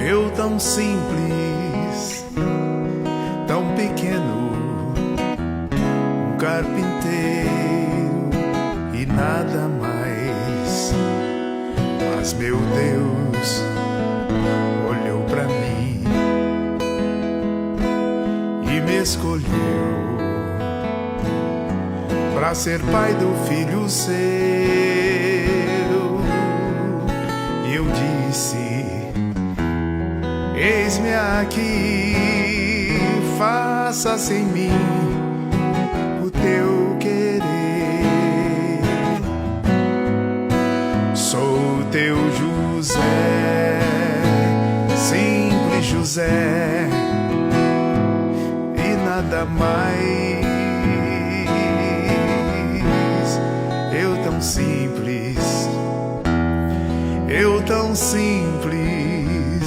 Eu tão simples, tão pequeno, um carpinteiro e nada mais. Mas meu Deus olhou pra mim e me escolheu pra ser pai do filho seu. E eu disse: eis-me aqui, faça-se em mim o teu querer. Sou teu José, simples José, e nada mais. Eu tão simples, eu tão simples,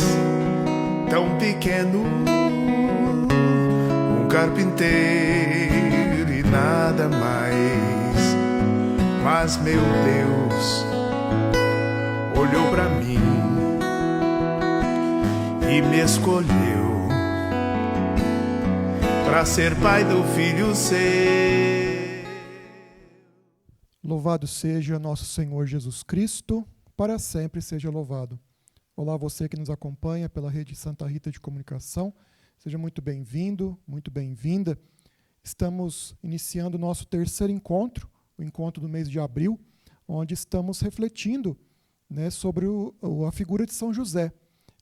tão pequeno, um carpinteiro e nada mais. Mas meu Deus olhou pra mim e me escolheu pra ser pai do filho seu. Louvado seja nosso Senhor Jesus Cristo, para sempre seja louvado. Olá, você que nos acompanha pela rede Santa Rita de Comunicação, seja muito bem-vindo, muito bem-vinda. Estamos iniciando o nosso terceiro encontro, o encontro do mês de abril, onde estamos refletindo, sobre a figura de São José,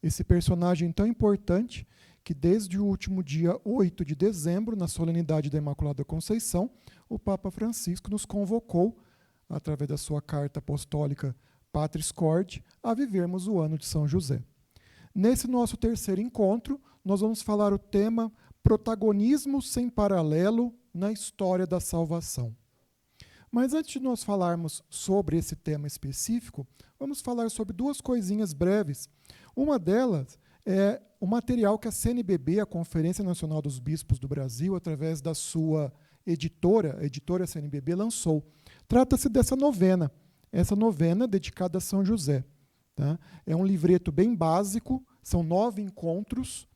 esse personagem tão importante que desde o último dia 8 de dezembro, na solenidade da Imaculada Conceição, o Papa Francisco nos convocou, através da sua carta apostólica Patris Corde, a vivermos o ano de São José. Nesse nosso terceiro encontro, nós vamos falar o tema Protagonismo sem paralelo na história da salvação. Mas antes de nós falarmos sobre esse tema específico, vamos falar sobre duas coisinhas breves. Uma delas é o material que a CNBB, a Conferência Nacional dos Bispos do Brasil, através da sua editora, a editora CNBB, lançou. Trata-se dessa novena, essa novena dedicada a São José. Tá? É um livreto bem básico, são 9 encontros,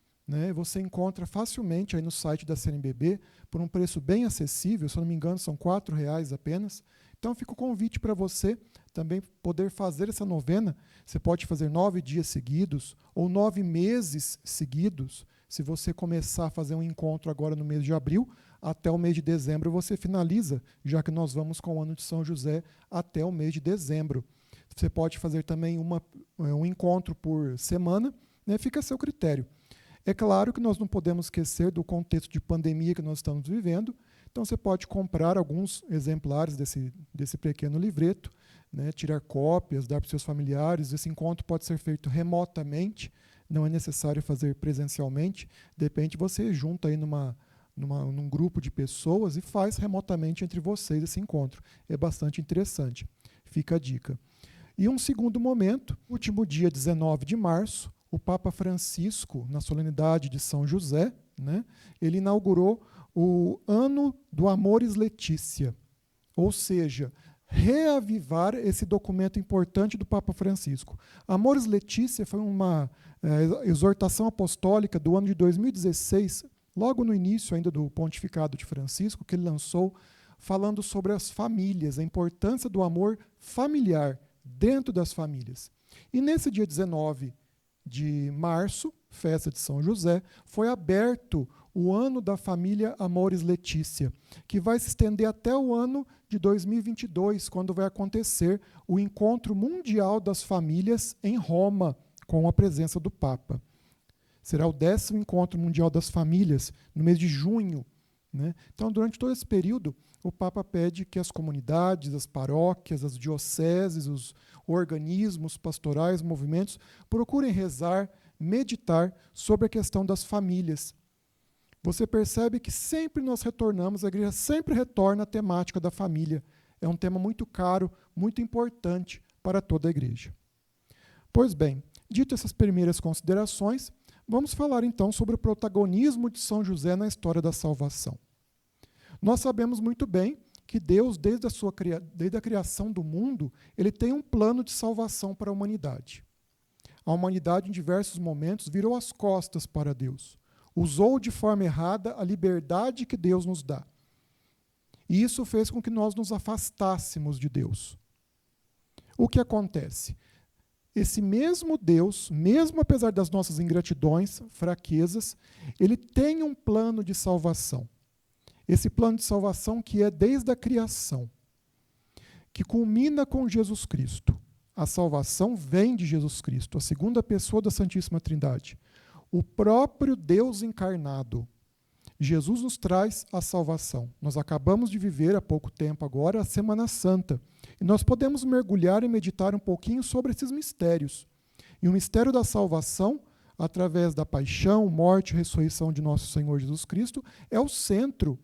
você encontra facilmente aí no site da CNBB, por um preço bem acessível, se eu não me engano são R$4 apenas. Então fica o convite para você também poder fazer essa novena. Você pode fazer 9 dias seguidos ou 9 meses seguidos. Se você começar a fazer um encontro agora no mês de abril, até o mês de dezembro você finaliza, já que nós vamos com o ano de São José até o mês de dezembro. Você pode fazer também um encontro por semana, fica a seu critério. É claro que nós não podemos esquecer do contexto de pandemia que nós estamos vivendo, então você pode comprar alguns exemplares desse pequeno livreto, tirar cópias, dar para os seus familiares. Esse encontro pode ser feito remotamente, não é necessário fazer presencialmente. De repente você junta aí num grupo de pessoas e faz remotamente entre vocês esse encontro. É bastante interessante. Fica a dica. E um segundo momento, último dia 19 de março, o Papa Francisco, na solenidade de São José, ele inaugurou o Ano do Amoris Laetitia, ou seja, reavivar esse documento importante do Papa Francisco. Amoris Laetitia foi uma exortação apostólica do ano de 2016, logo no início ainda do pontificado de Francisco, que ele lançou, falando sobre as famílias, a importância do amor familiar dentro das famílias. E nesse dia 19 de março, festa de São José, foi aberto o ano da família Amoris Laetitia, que vai se estender até o ano de 2022, quando vai acontecer o Encontro Mundial das Famílias em Roma, com a presença do Papa. Será o 10º Encontro Mundial das Famílias, no mês de junho. Então, durante todo esse período, o Papa pede que as comunidades, as paróquias, as dioceses, os organismos pastorais, movimentos, procurem rezar, meditar sobre a questão das famílias. Você percebe que sempre nós retornamos, a igreja sempre retorna à temática da família. É um tema muito caro, muito importante para toda a igreja. Pois bem, dito essas primeiras considerações, vamos falar então sobre o protagonismo de São José na história da salvação. Nós sabemos muito bem que Deus, desde a criação do mundo, ele tem um plano de salvação para a humanidade. A humanidade, em diversos momentos, virou as costas para Deus. Usou de forma errada a liberdade que Deus nos dá. E isso fez com que nós nos afastássemos de Deus. O que acontece? Esse mesmo Deus, mesmo apesar das nossas ingratidões, fraquezas, ele tem um plano de salvação. Esse plano de salvação que é desde a criação, que culmina com Jesus Cristo. A salvação vem de Jesus Cristo, a segunda pessoa da Santíssima Trindade. O próprio Deus encarnado. Jesus nos traz a salvação. Nós acabamos de viver há pouco tempo agora a Semana Santa. E nós podemos mergulhar e meditar um pouquinho sobre esses mistérios. E o mistério da salvação, através da paixão, morte e ressurreição de nosso Senhor Jesus Cristo, é o centro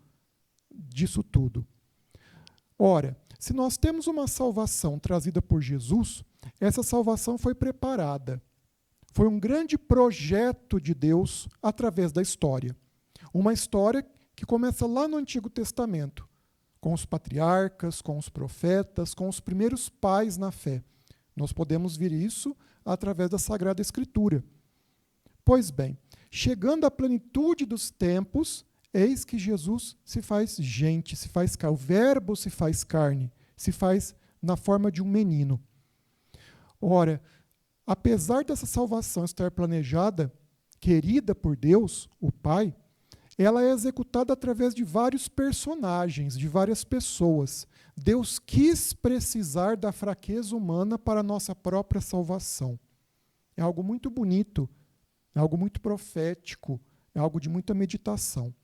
disso tudo. Ora, se nós temos uma salvação trazida por Jesus, essa salvação foi preparada. Foi um grande projeto de Deus através da história. Uma história que começa lá no Antigo Testamento, com os patriarcas, com os profetas, com os primeiros pais na fé. Nós podemos ver isso através da Sagrada Escritura. Pois bem, chegando à plenitude dos tempos, eis que Jesus se faz gente, se faz carne. O Verbo se faz carne, se faz na forma de um menino. Ora, apesar dessa salvação estar planejada, querida por Deus, o Pai, ela é executada através de vários personagens, de várias pessoas. Deus quis precisar da fraqueza humana para a nossa própria salvação. É algo muito bonito, é algo muito profético, é algo de muita meditação.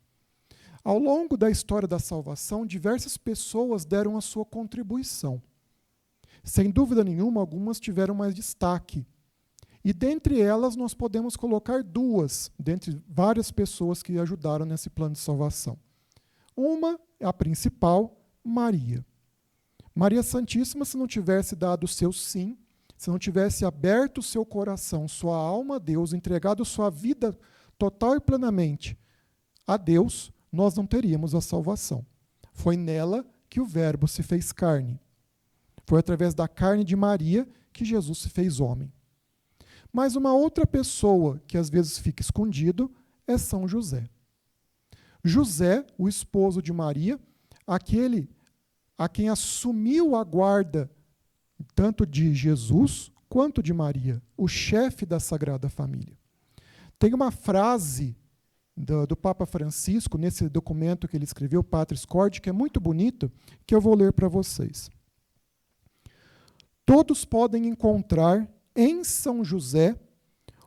Ao longo da história da salvação, diversas pessoas deram a sua contribuição. Sem dúvida nenhuma, algumas tiveram mais destaque. E dentre elas, nós podemos colocar duas, dentre várias pessoas que ajudaram nesse plano de salvação. Uma é a principal, Maria. Maria Santíssima, se não tivesse dado o seu sim, se não tivesse aberto o seu coração, sua alma a Deus, entregado sua vida total e plenamente a Deus, nós não teríamos a salvação. Foi nela que o Verbo se fez carne. Foi através da carne de Maria que Jesus se fez homem. Mas uma outra pessoa que às vezes fica escondido é São José. José, o esposo de Maria, aquele a quem assumiu a guarda tanto de Jesus quanto de Maria, o chefe da Sagrada Família. Tem uma frase do Papa Francisco, nesse documento que ele escreveu, Patris Corde, que é muito bonito, que eu vou ler para vocês. Todos podem encontrar em São José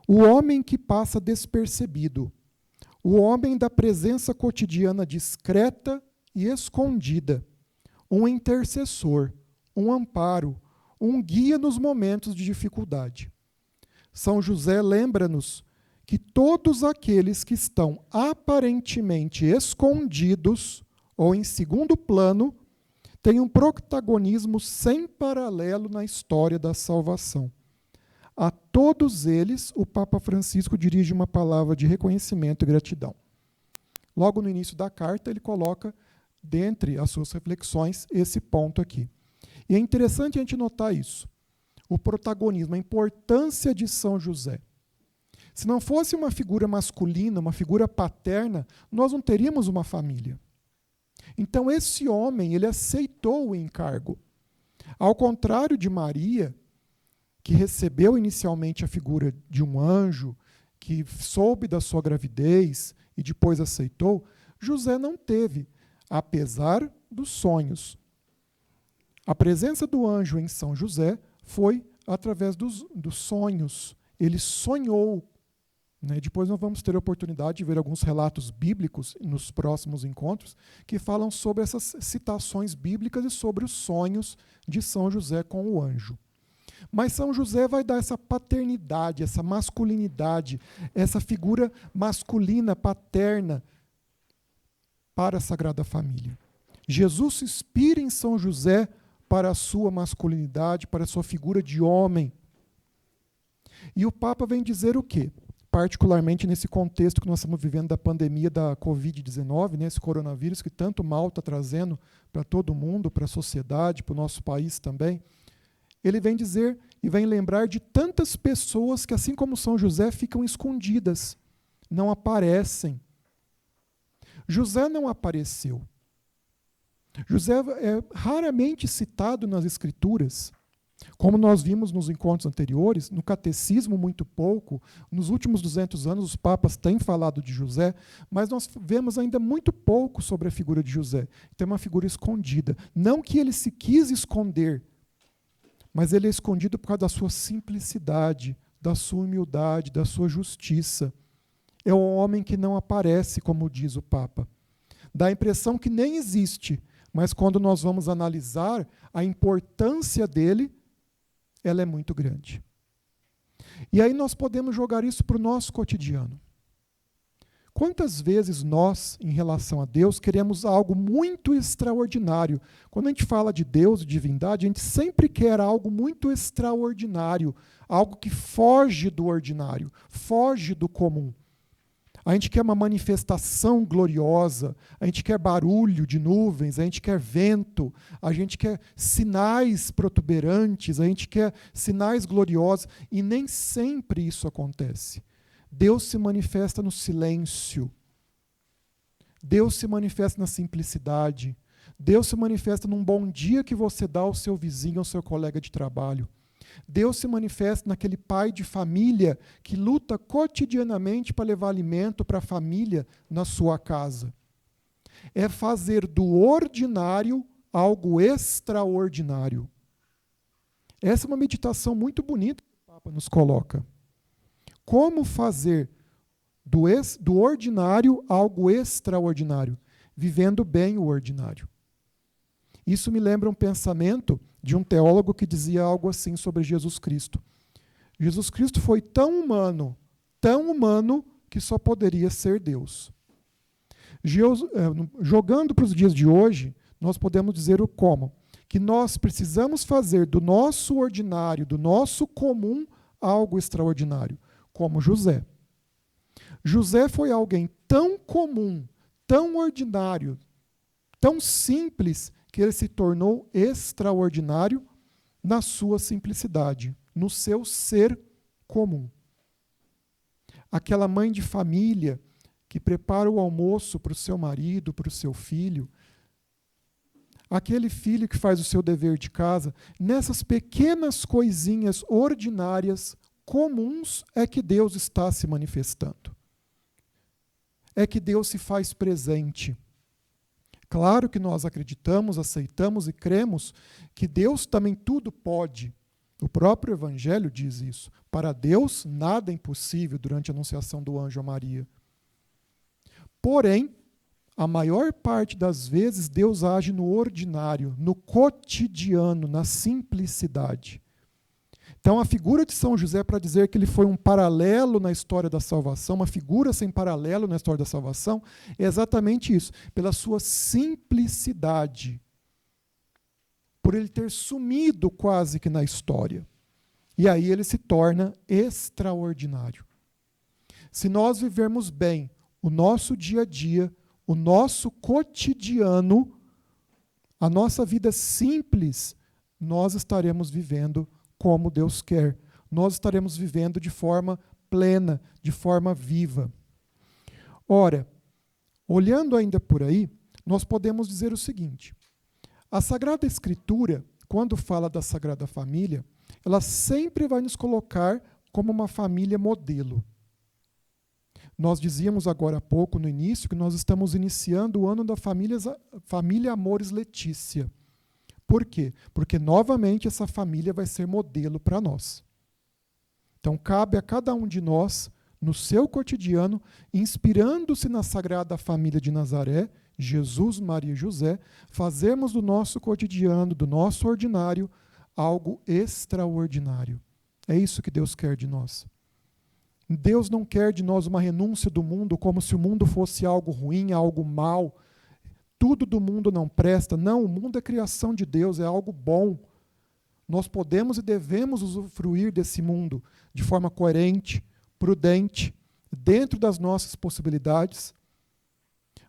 o homem que passa despercebido, o homem da presença cotidiana discreta e escondida, um intercessor, um amparo, um guia nos momentos de dificuldade. São José lembra-nos que todos aqueles que estão aparentemente escondidos ou em segundo plano têm um protagonismo sem paralelo na história da salvação. A todos eles, o Papa Francisco dirige uma palavra de reconhecimento e gratidão. Logo no início da carta, ele coloca, dentre as suas reflexões, esse ponto aqui. E é interessante a gente notar isso. O protagonismo, a importância de São José. Se não fosse uma figura masculina, uma figura paterna, nós não teríamos uma família. Então esse homem, ele aceitou o encargo. Ao contrário de Maria, que recebeu inicialmente a figura de um anjo, que soube da sua gravidez e depois aceitou, José não teve, apesar dos sonhos. A presença do anjo em São José foi através dos sonhos. Ele sonhou. Depois nós vamos ter a oportunidade de ver alguns relatos bíblicos nos próximos encontros que falam sobre essas citações bíblicas e sobre os sonhos de São José com o anjo. Mas São José vai dar essa paternidade, essa masculinidade, essa figura masculina, paterna para a Sagrada Família. Jesus se inspira em São José para a sua masculinidade, para a sua figura de homem. E o Papa vem dizer o quê? Particularmente nesse contexto que nós estamos vivendo da pandemia da Covid-19, esse coronavírus que tanto mal está trazendo para todo mundo, para a sociedade, para o nosso país também. Ele vem dizer e vem lembrar de tantas pessoas que, assim como São José, ficam escondidas, não aparecem. José não apareceu. José é raramente citado nas Escrituras. Como nós vimos nos encontros anteriores, no catecismo muito pouco, nos últimos 200 anos os papas têm falado de José, mas nós vemos ainda muito pouco sobre a figura de José. Então é uma figura escondida. Não que ele se quis esconder, mas ele é escondido por causa da sua simplicidade, da sua humildade, da sua justiça. É um homem que não aparece, como diz o Papa. Dá a impressão que nem existe, mas quando nós vamos analisar a importância dele, ela é muito grande. E aí nós podemos jogar isso para o nosso cotidiano. Quantas vezes nós, em relação a Deus, queremos algo muito extraordinário? Quando a gente fala de Deus e divindade, a gente sempre quer algo muito extraordinário, algo que foge do ordinário, foge do comum. A gente quer uma manifestação gloriosa, a gente quer barulho de nuvens, a gente quer vento, a gente quer sinais protuberantes, a gente quer sinais gloriosos, e nem sempre isso acontece. Deus se manifesta no silêncio. Deus se manifesta na simplicidade. Deus se manifesta num bom dia que você dá ao seu vizinho, ao seu colega de trabalho. Deus se manifesta naquele pai de família que luta cotidianamente para levar alimento para a família na sua casa. É fazer do ordinário algo extraordinário. Essa é uma meditação muito bonita que o Papa nos coloca. Como fazer do ordinário algo extraordinário, vivendo bem o ordinário. Isso me lembra um pensamento de um teólogo que dizia algo assim sobre Jesus Cristo. Jesus Cristo foi tão humano, que só poderia ser Deus. Jogando para os dias de hoje, nós podemos dizer o como. Que nós precisamos fazer do nosso ordinário, do nosso comum, algo extraordinário, como José. José foi alguém tão comum, tão ordinário, tão simples, que ele se tornou extraordinário na sua simplicidade, no seu ser comum. Aquela mãe de família que prepara o almoço para o seu marido, para o seu filho, aquele filho que faz o seu dever de casa, nessas pequenas coisinhas ordinárias, comuns, é que Deus está se manifestando. É que Deus se faz presente. Claro que nós acreditamos, aceitamos e cremos que Deus também tudo pode. O próprio Evangelho diz isso. Para Deus, nada é impossível durante a anunciação do anjo a Maria. Porém, a maior parte das vezes, Deus age no ordinário, no cotidiano, na simplicidade. Então, a figura de São José, para dizer que ele foi um paralelo na história da salvação, uma figura sem paralelo na história da salvação, é exatamente isso, pela sua simplicidade, por ele ter sumido quase que na história. E aí ele se torna extraordinário. Se nós vivermos bem o nosso dia a dia, o nosso cotidiano, a nossa vida simples, nós estaremos vivendo como Deus quer. Nós estaremos vivendo de forma plena, de forma viva. Ora, olhando ainda por aí, nós podemos dizer o seguinte: a Sagrada Escritura, quando fala da Sagrada Família, ela sempre vai nos colocar como uma família modelo. Nós dizíamos agora há pouco, no início, que nós estamos iniciando o ano da família Amores Letícia. Por quê? Porque, novamente, essa família vai ser modelo para nós. Então, cabe a cada um de nós, no seu cotidiano, inspirando-se na Sagrada Família de Nazaré, Jesus, Maria e José, fazermos do nosso cotidiano, do nosso ordinário, algo extraordinário. É isso que Deus quer de nós. Deus não quer de nós uma renúncia do mundo como se o mundo fosse algo ruim, algo mal. Tudo do mundo não presta. Não, o mundo é criação de Deus, é algo bom. Nós podemos e devemos usufruir desse mundo de forma coerente, prudente, dentro das nossas possibilidades,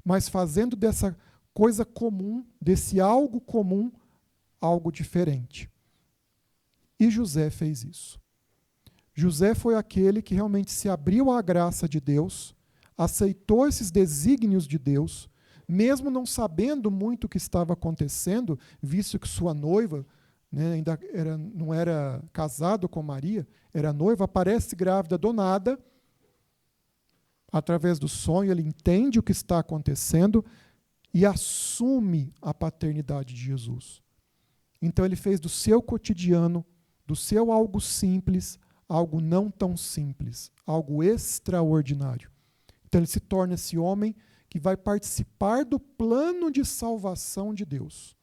mas fazendo dessa coisa comum, desse algo comum, algo diferente. E José fez isso. José foi aquele que realmente se abriu à graça de Deus, aceitou esses desígnios de Deus, mesmo não sabendo muito o que estava acontecendo, visto que sua noiva, né, ainda não era casado com Maria, era noiva, aparece grávida do nada. Através do sonho, ele entende o que está acontecendo e assume a paternidade de Jesus. Então ele fez do seu cotidiano, do seu algo simples, algo não tão simples, algo extraordinário. Então ele se torna esse homem que vai participar do plano de salvação de Deus.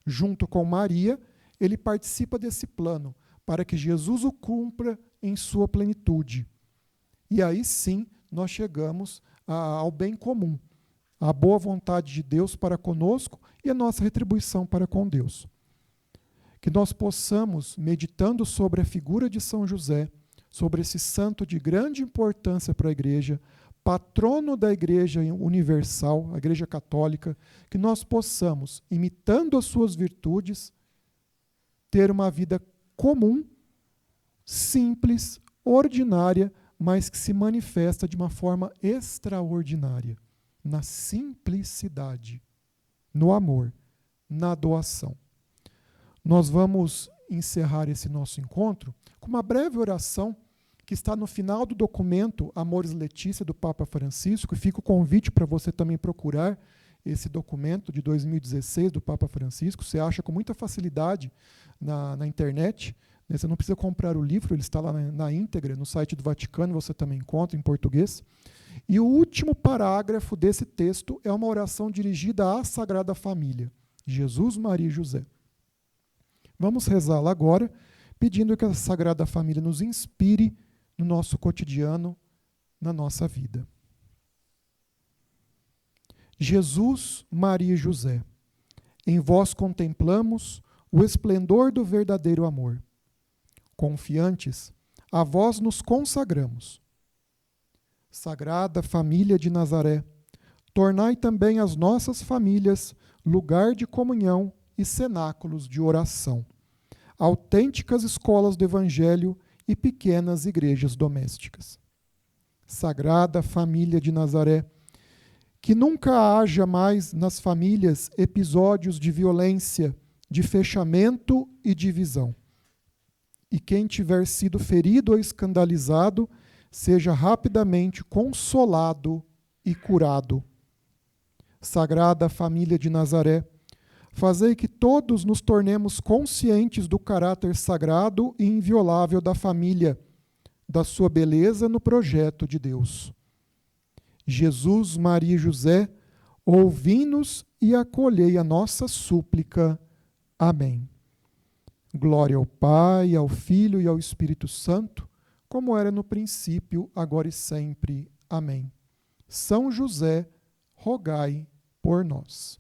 Junto com Maria, ele participa desse plano para que Jesus o cumpra em sua plenitude. E aí sim nós chegamos ao bem comum, à boa vontade de Deus para conosco e a nossa retribuição para com Deus. Que nós possamos, meditando sobre a figura de São José, sobre esse santo de grande importância para a igreja, patrono da igreja universal, a igreja católica, que nós possamos, imitando as suas virtudes, ter uma vida comum, simples, ordinária, mas que se manifesta de uma forma extraordinária, na simplicidade, no amor, na doação. Nós vamos encerrar esse nosso encontro com uma breve oração que está no final do documento Amoris Laetitia, do Papa Francisco, e fica o convite para você também procurar esse documento de 2016 do Papa Francisco. Você acha com muita facilidade na internet, né? Você não precisa comprar o livro, ele está lá na íntegra, no site do Vaticano, você também encontra em português. E o último parágrafo desse texto é uma oração dirigida à Sagrada Família, Jesus, Maria e José. Vamos rezá-la agora, pedindo que a Sagrada Família nos inspire no nosso cotidiano, na nossa vida. Jesus, Maria e José, em vós contemplamos o esplendor do verdadeiro amor. Confiantes, a vós nos consagramos. Sagrada Família de Nazaré, tornai também as nossas famílias lugar de comunhão e cenáculos de oração, autênticas escolas do Evangelho e pequenas igrejas domésticas. Sagrada Família de Nazaré, que nunca haja mais nas famílias episódios de violência, de fechamento e divisão. E quem tiver sido ferido ou escandalizado, seja rapidamente consolado e curado. Sagrada Família de Nazaré, fazei que todos nos tornemos conscientes do caráter sagrado e inviolável da família, da sua beleza no projeto de Deus. Jesus, Maria e José, ouvi-nos e acolhei a nossa súplica. Amém. Glória ao Pai, ao Filho e ao Espírito Santo, como era no princípio, agora e sempre. Amém. São José, rogai por nós.